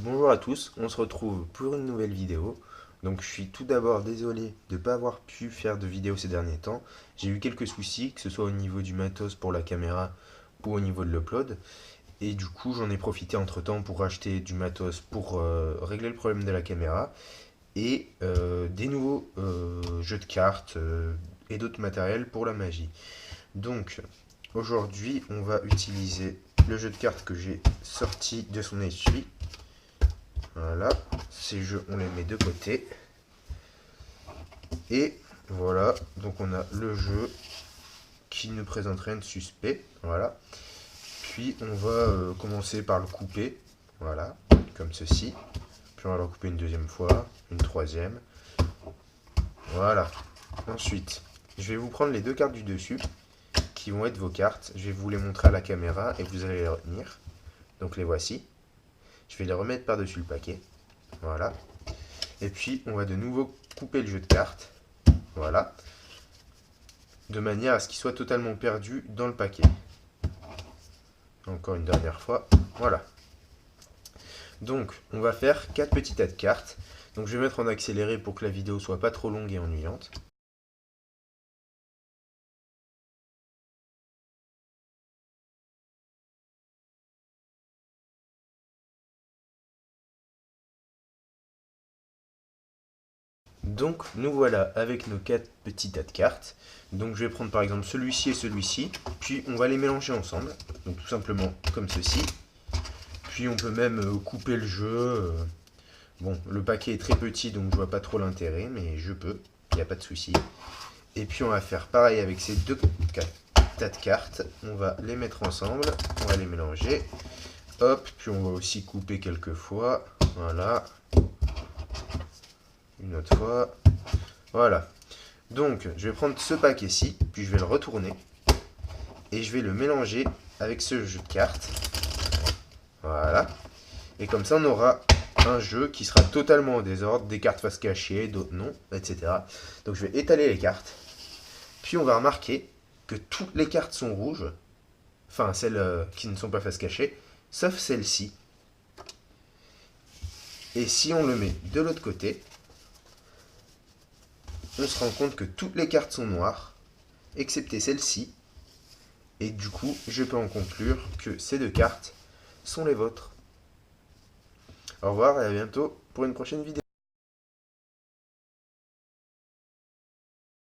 Bonjour à tous, on se retrouve pour une nouvelle vidéo. Donc je suis tout d'abord désolé de ne pas avoir pu faire de vidéo ces derniers temps. J'ai eu quelques soucis, que ce soit au niveau du matos pour la caméra ou au niveau de l'upload. Et du coup j'en ai profité entre temps pour acheter du matos pour régler le problème de la caméra et des nouveaux jeux de cartes et d'autres matériels pour la magie. Donc aujourd'hui on va utiliser le jeu de cartes que j'ai sorti de son essuie. Voilà, ces jeux, on les met de côté. Et voilà, donc on a le jeu qui ne présente rien de suspect. Voilà. Puis on va commencer par le couper. Voilà, comme ceci. Puis on va le couper une deuxième fois, une troisième. Voilà. Ensuite, je vais vous prendre les deux cartes du dessus, qui vont être vos cartes. Je vais vous les montrer à la caméra et vous allez les retenir. Donc les voici. Je vais les remettre par-dessus le paquet. Voilà. Et puis on va de nouveau couper le jeu de cartes. Voilà. De manière à ce qu'il soit totalement perdu dans le paquet. Encore une dernière fois. Voilà. Donc, on va faire 4 petits tas de cartes. Donc, je vais mettre en accéléré pour que la vidéo soit pas trop longue et ennuyante. Donc, nous voilà avec nos 4 petits tas de cartes. Donc, je vais prendre par exemple celui-ci et celui-ci. Puis, on va les mélanger ensemble. Donc, tout simplement comme ceci. Puis, on peut même couper le jeu. Bon, le paquet est très petit, donc je vois pas trop l'intérêt, mais je peux. Il n'y a pas de souci. Et puis on va faire pareil avec ces deux tas de cartes. On va les mettre ensemble, on va les mélanger. Hop, puis on va aussi couper quelques fois. Voilà. Une autre fois. Voilà. Donc, je vais prendre ce paquet-ci, puis je vais le retourner. Et je vais le mélanger avec ce jeu de cartes. Voilà. Et comme ça, on aura un jeu qui sera totalement en désordre. Des cartes face cachée, d'autres non, etc. Donc, je vais étaler les cartes. Puis on va remarquer que toutes les cartes sont rouges, enfin celles qui ne sont pas face cachée, sauf celle-ci. Et si on le met de l'autre côté, on se rend compte que toutes les cartes sont noires, excepté celle-ci. Et du coup, je peux en conclure que ces deux cartes sont les vôtres. Au revoir et à bientôt pour une prochaine vidéo.